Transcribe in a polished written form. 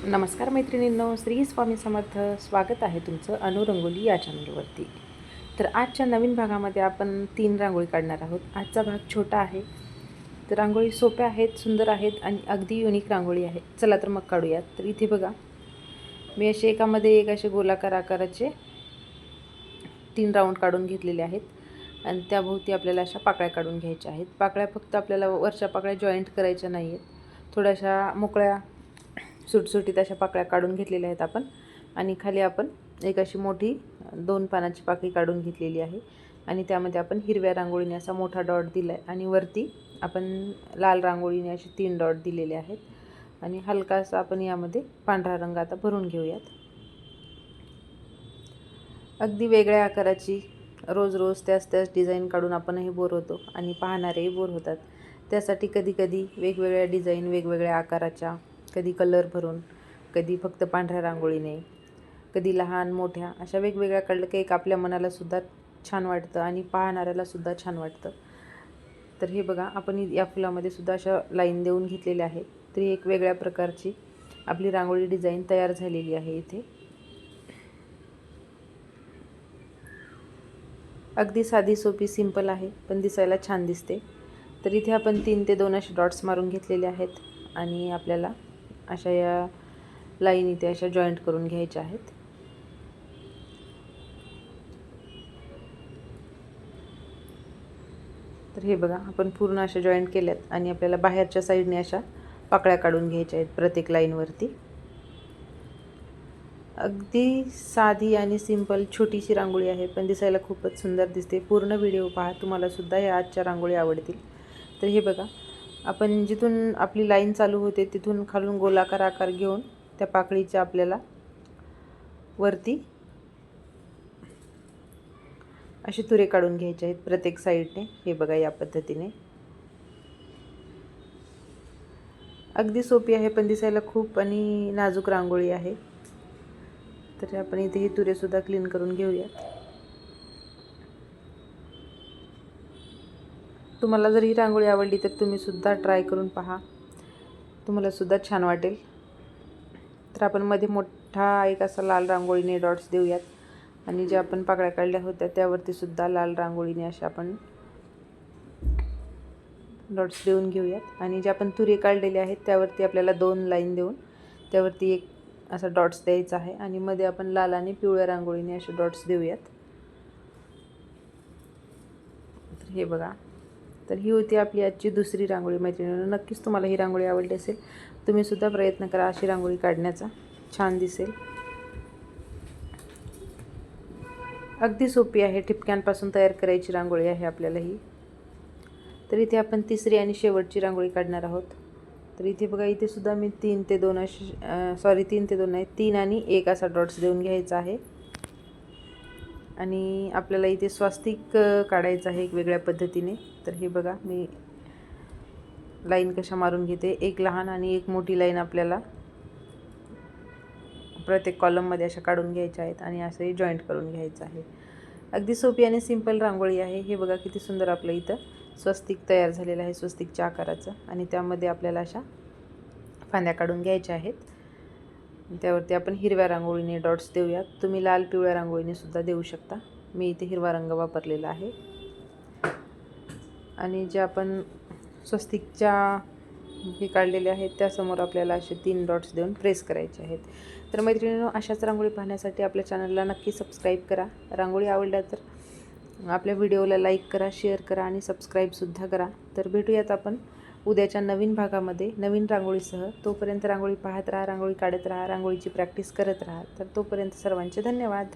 नमस्कार मैत्रिणींनो, श्री स्वामी समर्थ. स्वागत आहे तुमचं अनुरंगोली या चॅनलवरती. तर आजच्या नवीन भागामध्ये आपण 3 रांगोळी काढणार आहोत. आजचा भाग छोटा आहे, तर रांगोळी सोप्या आहेत, सुंदर आहेत आणि अगदी युनिक रांगोळी आहे. चला तर मग काढूयात. तर इथे बघा, मी असे एकामध्ये एक असे गोलाकार आकाराचे 3 राऊंड काढून घेतलेले आहेत आणि त्याभोवती आपल्याला अशा पाकळ्या काढून घ्यायच्या आहेत. पाकळ्या फक्त आपल्याला वरच्या पाकळ्या जॉईंट करायच्या नाही आहेत, थोड्याशा मोकळ्या सुटसुटीत अशा पाकळ्या काढून घेतलेल्या आहेत आपण. आणि खाली आपण एक अशी मोठी 2 पानाची पाकळी काढून घेतलेली आहे आणि त्यामध्ये आपण हिरव्या रांगोळीने असा मोठा डॉट दिला आहे आणि वरती आपण लाल रांगोळीने असे 3 डॉट दिलेले आहेत आणि हलकासा आपण यामध्ये पांढरा रंग आता भरून घेऊयात. अगदी वेगळ्या आकाराची रोज रोज त्याच डिझाईन काढून आपणही बोर होतो आणि पाहणारेही बोर होतात. त्यासाठी कधी वेगवेगळ्या डिझाईन, वेगवेगळ्या आकाराच्या, कधी कलर भरून, कधी फक्त पांढऱ्या रांगोळीने, कधी लहान मोठ्या, अशा वेगवेगळ्या काढलं की एक आपल्या मनालासुद्धा छान वाटतं आणि पाहणाऱ्यालासुद्धा छान वाटतं. तर हे बघा, आपण या फुलामध्ये सुद्धा अशा लाईन देऊन घेतलेल्या आहेत. तरी एक वेगळ्या प्रकारची आपली रांगोळी डिझाईन तयार झालेली आहे. इथे अगदी साधी सोपी सिंपल आहे, पण दिसायला छान दिसते. तर इथे आपण 3 ते 2 असे डॉट्स मारून घेतलेले आहेत आणि आपल्याला अशा या लाईन इथे अशा जॉईंट करून घ्यायच्या आहेत. तर हे बघा, आपण पूर्ण अशा जॉईंट केल्यात आणि आपल्याला बाहेरच्या साईडने अशा पाकळ्या काढून घ्यायच्या आहेत प्रत्येक लाईनवरती. अगदी साधी आणि सिंपल छोटीशी रांगोळी आहे, पण दिसायला खूपच सुंदर दिसते. पूर्ण व्हिडिओ पहा, तुम्हालासुद्धा या आजच्या रांगोळी आवडतील. तर हे बघा, आपण जिथून आपली लाईन चालू होते तिथून खालून गोलाकार आकार घेऊन त्या पाकळीच्या आपल्याला वरती असे तुरे काढून घ्यायचे आहेत प्रत्येक साईडने. हे बघा, या पद्धतीने. अगदी सोपी आहे, पण दिसायला खूप आणि नाजूक रांगोळी आहे. तर आपण इथे हे तुरेसुद्धा क्लीन करून घेऊयात. तुम्हाला जर ही रांगोळी आवडली तर तुम्हीसुद्धा ट्राय करून पहा, तुम्हालासुद्धा छान वाटेल. तर आपण मध्ये मोठा एक असा लाल रांगोळीने डॉट्स देऊयात आणि ज्या आपण पाकळ्या काढल्या होत्या त्यावरती सुद्धा लाल रांगोळीने अशा आपण डॉट्स देऊन घेऊयात. आणि जे आपण तुरे काढलेले आहेत त्यावरती आपल्याला 2 लाईन देऊन त्यावरती एक असा डॉट्स द्यायचा आहे आणि मध्ये आपण लाल आणि पिवळ्या रांगोळीने असे डॉट्स देऊयात. तर हे बघा, तर ही होती आपली आजची दुसरी रांगोळी. मैत्रिणींनो, नक्कीच तुम्हाला ही रांगोळी आवडली असेल. तुम्हीसुद्धा प्रयत्न करा अशी रांगोळी काढण्याचा, छान दिसेल. अगदी सोपी आहे, ठिपक्यांपासून तयार करायची रांगोळी आहे आपल्याला ही. तर इथे आपण तिसरी आणि शेवटची रांगोळी काढणार आहोत. तर इथे बघा, इथे सुद्धा मी 3 ते 2 अशी 3 ते 2 नाही, 3 आणि 1 असा डॉट्स देऊन घ्यायचा आहे. आणि आपल्याला इथे स्वास्तिक काढायचं आहे एक वेगळ्या पद्धतीने. तर हे बघा, मी लाईन कशा मारून घेते. एक लहान आणि एक मोठी लाईन आपल्याला प्रत्येक कॉलममध्ये अशा काढून घ्यायच्या आहेत आणि असंही जॉईंट करून घ्यायचं आहे. अगदी सोपी आणि सिंपल रांगोळी आहे. हे बघा, किती सुंदर आपलं इथं स्वस्तिक तयार झालेलं आहे, स्वस्तिकच्या आकाराचं. आणि त्यामध्ये आपल्याला अशा फांद्या काढून घ्यायच्या आहेत. त्यावरती आपण हिरव्या रांगोळीने डॉट्स देऊयात. तुम्ही लाल पिवळ्या रांगोळीने सुद्धा देऊ शकता. मी इथे हिरवा रंग वापरलेला आहे. आणि जे आपण स्वस्तिकच्या हे काढलेले आहेत त्यासमोर आपल्याला असे 3 डॉट्स देऊन प्रेस करायचे आहेत. तर मैत्रिणींनो, अशाच रांगोळी पाहण्यासाठी आपल्या चॅनलला नक्की सबस्क्राईब करा. रांगोळी आवडल्या तर आपल्या व्हिडिओला लाईक करा, शेअर करा आणि सबस्क्राईबसुद्धा करा. तर भेटूयात आपण उद्याच्या नवीन भागामध्ये नवीन रांगोळीसह. तोपर्यंत रांगोळी पाहत राहा, रांगोळी काढत राहा, रांगोळीची प्रॅक्टिस करत राहा. तर तोपर्यंत सर्वांचे धन्यवाद.